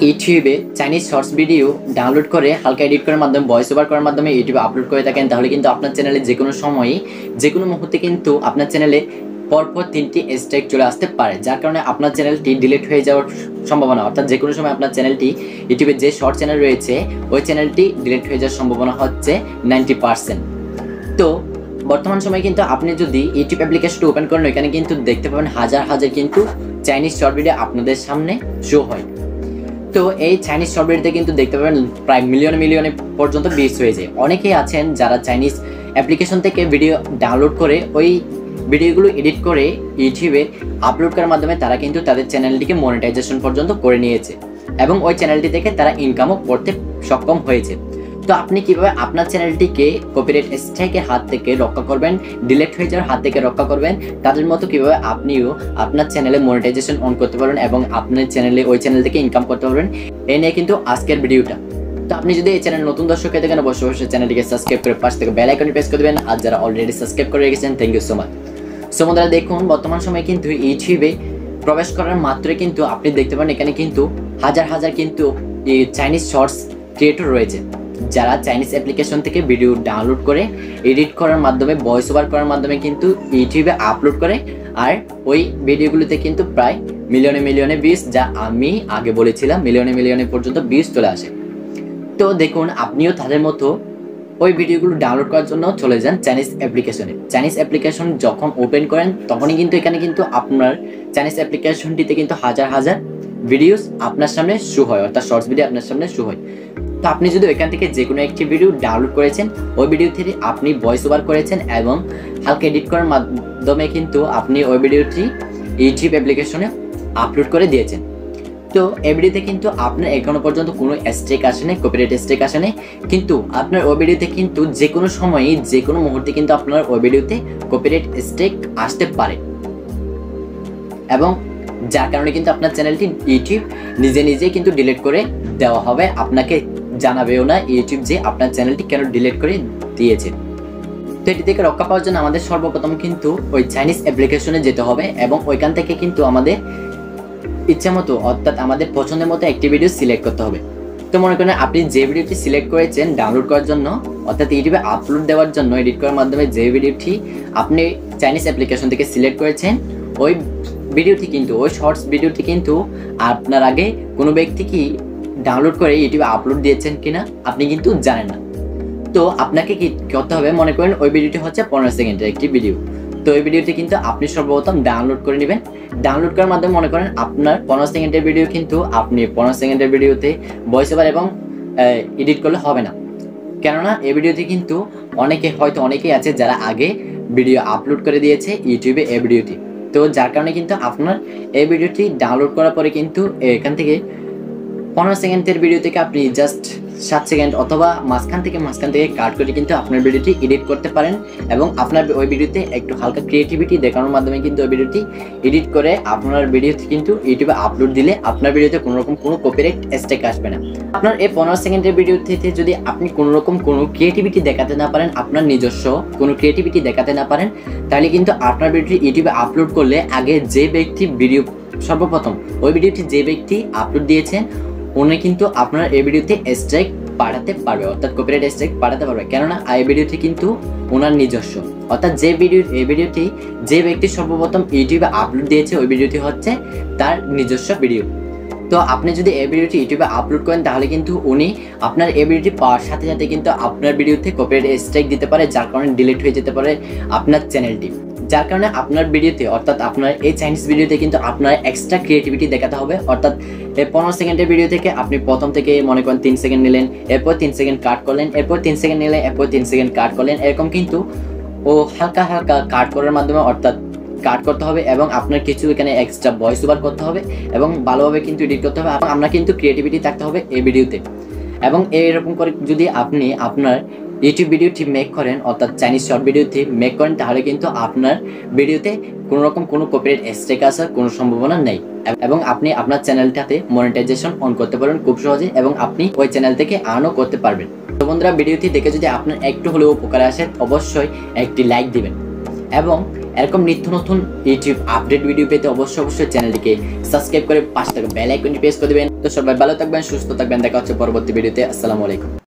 ইউটিউবে Chinese shorts video download করে হালকা এডিট করার মাধ্যমে ভয়েস ওভার করার মাধ্যমে ইউটিউবে আপলোড করে থাকেন, তাহলে কিন্তু আপনার চ্যানেলে যে কোনো সময়ই যে কোনো মুহূর্তে কিন্তু আপনার চ্যানেলে পরপর 3টি স্ট্রাইক চলে আসতে পারে, যার কারণে আপনার চ্যানেলটি ডিলিট হয়ে যাওয়ার সম্ভাবনা, অর্থাৎ যে কোনো সময় আপনার চ্যানেলটি ইউটিউবে যে শর্ট চ্যানেল রয়েছে ওই চ্যানেলটি ডিলিট হয়ে যাওয়ার সম্ভাবনা হচ্ছে 90%। তো বর্তমান সময়ে কিন্তু আপনি যদি ইউটিউব অ্যাপ্লিকেশনটি ওপেন করেন, এখানে কিন্তু দেখতে পাবেন হাজার হাজার কিন্তু চাইনিজ শর্ট ভিডিও আপনাদের সামনে শো হয়। তো এই চাইনিজ শর্ট ভিডিওতে কিন্তু দেখতে পাবেন প্রায় মিলিয়নে পর্যন্ত ভিউজ হয়ে যায়। অনেকেই আছেন যারা চাইনিজ অ্যাপ্লিকেশন থেকে ভিডিও ডাউনলোড করে ওই ভিডিওগুলো এডিট করে ইউটিউবে আপলোড করার মাধ্যমে তারা কিন্তু তাদের চ্যানেলটিকে মনিটাইজেশন পর্যন্ত করে নিয়েছে এবং ওই চ্যানেলটি থেকে তারা ইনকামও করতে সক্ষম হয়েছে। তো আপনি কিভাবে আপনার চ্যানেলটিকে কপিরাইট স্ট্রাইকের হাত থেকে রক্ষা করবেন, ডিলিট হয়ে যাওয়ার হাত থেকে রক্ষা করবেন, তাদের মতো কিভাবে আপনিও আপনার চ্যানেলে মনিটাইজেশন অন করতে পারবেন এবং আপনার চ্যানেলে ওই চ্যানেল থেকে ইনকাম করতে পারবেন, এই নিয়ে কিন্তু আজকের ভিডিওটা। তো আপনি যদি এই চ্যানেল নতুন দর্শক হয়ে থাকেন, অবশ্যই চ্যানেলটিকে সাবস্ক্রাইব করে পাশ থেকে বেল আইকনটি প্রেস করে দেবেন। আর যারা অলরেডি সাবস্ক্রাইব করে রেখেছেন, thank you so much. So বন্ধুরা, দেখুন বর্তমান সময়ে কিন্তু ইউটিউবে প্রবেশ করার মাত্রই কিন্তু আপনি দেখতে পারেন এখানে কিন্তু হাজার হাজার কিন্তু চাইনিজ শর্টস ক্রিয়েটর রয়েছে, যারা চাইনিজ অ্যাপ্লিকেশন থেকে ভিডিও ডাউনলোড করে এডিট করার মাধ্যমে ভয়েস ওভার করার মাধ্যমে কিন্তু ইউটিউবে আপলোড করে, আর ওই ভিডিওগুলোতে কিন্তু প্রায় মিলিয়নে ভিউজ, যা আমি আগে বলেছিলাম মিলিয়নে পর্যন্ত ভিউজ চলে আসে। তো দেখুন আপনিও তাদের মতো ওই ভিডিওগুলো ডাউনলোড করার জন্য চলে যান চাইনিজ অ্যাপ্লিকেশনে। চাইনিজ অ্যাপ্লিকেশন যখন ওপেন করেন তখনই কিন্তু এখানে কিন্তু আপনার চাইনিজ অ্যাপ্লিকেশনটিতে কিন্তু হাজার হাজার ভিডিওস আপনার সামনে শো হয়, অর্থাৎ শর্টস ভিডিও আপনার সামনে শো হয়। তো আপনি যদি এখান থেকে যে কোনো একটি ভিডিও ডাউনলোড করেছেন, ওই ভিডিও থেকে আপনি ভয়েস ওভার করেছেন এবং হালকা এডিট করার মাধ্যমে কিন্তু আপনি ওই ভিডিওটি ইউটিউব অ্যাপ্লিকেশনে আপলোড করে দিয়েছেন। তো এই ভিডিওতে কিন্তু আপনার এখনো পর্যন্ত কোনো স্ট্রাইক আসেনি, কপিরাইট স্ট্রাইক আসেনি, কিন্তু আপনার ওই ভিডিওতে কিন্তু যে কোনো সময়ই যে কোনো মুহূর্তে কিন্তু আপনার ওই ভিডিওতে কপিরাইট স্ট্রাইক আসতে পারে, এবং যার কারণে কিন্তু আপনার চ্যানেলটি ইউটিউব নিজে কিন্তু ডিলিট করে দেওয়া হবে, আপনাকে জানাবেও না ইউটিউব যে আপনার চ্যানেলটি কেন ডিলিট করে দিয়েছে। তো এটি থেকে রক্ষা পাওয়ার জন্য আমাদের সর্বপ্রথম কিন্তু ওই চাইনিজ অ্যাপ্লিকেশনে যেতে হবে এবং ওইখান থেকে কিন্তু আমাদের ইচ্ছা মতো, অর্থাৎ আমাদের পছন্দের মতো একটি ভিডিও সিলেক্ট করতে হবে। তো মনে করেন আপনি যে ভিডিওটি সিলেক্ট করেছেন ডাউনলোড করার জন্য, অর্থাৎ ইউটিউবে আপলোড দেওয়ার জন্য এডিট করার মাধ্যমে যে ভিডিওটি আপনি চাইনিজ অ্যাপ্লিকেশন থেকে সিলেক্ট করেছেন, ওই ভিডিওটি কিন্তু ওই শর্টস ভিডিওটি কিন্তু আপনার আগে কোনো ব্যক্তি কি ডাউনলোড করে ইউটিউবে আপলোড দিয়েছেন কিনা আপনি কিন্তু জানেন না। তো আপনাকে কি করতে হবে, মনে করেন ওই ভিডিওটি হচ্ছে 15 সেকেন্ডের একটি ভিডিও, তো ওই ভিডিওটি কিন্তু আপনি সর্বপ্রথম ডাউনলোড করে নেবেন। ডাউনলোড করার মাধ্যমে মনে করেন আপনার 15 সেকেন্ডের ভিডিও কিন্তু আপনি 15 সেকেন্ডের ভিডিওতে ভয়েস ওভার এবং এডিট করলে হবে না, কেননা এই ভিডিওটি কিন্তু অনেকেই আছে যারা আগে ভিডিও আপলোড করে দিয়েছে ইউটিউবে এই ভিডিওটি। তো যার কারণে কিন্তু আপনার এই ভিডিওটি ডাউনলোড করার পরে কিন্তু এখান থেকে 15 সেকেন্ডের ভিডিও থেকে আপনি জাস্ট 7 সেকেন্ড অথবা মাঝখান থেকে কাট করে কিন্তু আপনার ভিডিওটি এডিট করতে পারেন, এবং আপনার ওই ভিডিওতে একটু হালকা ক্রিয়েটিভিটি দেখানোর মাধ্যমে কিন্তু ওই ভিডিওটি এডিট করে আপনার ভিডিওটি কিন্তু ইউটিউবে আপলোড দিলে আপনার ভিডিওতে কোনো কপিরাইট স্ট্রাইক আসবে না। আপনার এই 15 সেকেন্ডের ভিডিওতে যদি আপনি কোনো ক্রিয়েটিভিটি দেখাতে না পারেন, আপনার নিজস্ব কোনো ক্রিয়েটিভিটি দেখাতে না পারেন, তাহলে কিন্তু আপনার ভিডিওটি ইউটিউবে আপলোড করলে আগে যে ব্যক্তি ভিডিও সর্বপ্রথম ওই ভিডিওটি যে ব্যক্তি আপলোড দিয়েছেন উনি কিন্তু আপনার এই ভিডিওতে স্ট্রাইক পাঠাতে পারবে, অর্থাৎ কপিরাইট স্ট্রাইক পাঠাতে পারবে, কেননা এই ভিডিওটি কিন্তু ওনার নিজস্ব, অর্থাৎ এই ভিডিওটি যে ব্যক্তি সর্বপ্রথম ইউটিউবে আপলোড দিয়েছে ওই ভিডিওটি হচ্ছে তার নিজস্ব ভিডিও। তো আপনি যদি এই ভিডিওটি ইউটিউবে আপলোড করেন তাহলে কিন্তু উনি আপনার এই ভিডিওটি পাওয়ার সাথে সাথে কিন্তু আপনার ভিডিওতে কপিরাইট স্ট্রাইক দিতে পারে, যার কারণে ডিলিট হয়ে যেতে পারে আপনার চ্যানেলটি। যার কারণে আপনার ভিডিওতে, অর্থাৎ আপনার এই চাইনিজ ভিডিওতে কিন্তু আপনার এক্সট্রা ক্রিয়েটিভিটি দেখাতে হবে, অর্থাৎ এই 15 সেকেন্ডের ভিডিও থেকে আপনি প্রথম থেকে মনে করেন 3 সেকেন্ড নিলেন, এরপর 3 সেকেন্ড কাট করলেন, এরপর 3 সেকেন্ড নিলেন, এরপর 3 সেকেন্ড কাট করলেন, এরকম কিন্তু ও হালকা কাট করার মাধ্যমে, অর্থাৎ কাট করতে হবে এবং আপনার কিছু এখানে এক্সট্রা ভয়েস ওভার করতে হবে এবং ভালোভাবে কিন্তু এডিট করতে হবে, এবং আপনার কিন্তু ক্রিয়েটিভিটি থাকতে হবে এই ভিডিওতে। এবং এইরকম করে যদি আপনি আপনার ইউটিউব ভিডিওটি মেক করেন, অর্থাৎ চাইনিজ শর্ট ভিডিওটি মেক করেন, তাহলে কিন্তু আপনার ভিডিওতে কোনো কপিরাইট স্ট্রাইক আসার কোনো সম্ভাবনা নেই, এবং আপনি আপনার চ্যানেলটাতে মনিটাইজেশন অন করতে পারবেন খুব সহজে, এবং আপনি ওই চ্যানেল থেকে আর্নও করতে পারবেন। তো বন্ধুরা, ভিডিওটি দেখে যদি আপনার একটু হলেও উপকার আসে অবশ্যই একটি লাইক দিবেন, এবং এরকম নিত্য নতুন ইউটিউব আপডেট ভিডিও পেতে অবশ্যই চ্যানেলটিকে সাবস্ক্রাইব করে পাশে থাকা বেল আইকনটি প্রেস করে দিবেন। তো সবাই ভালো থাকবেন, সুস্থ থাকবেন, দেখা হচ্ছে পরবর্তী ভিডিওতে। আসসালামু আলাইকুম।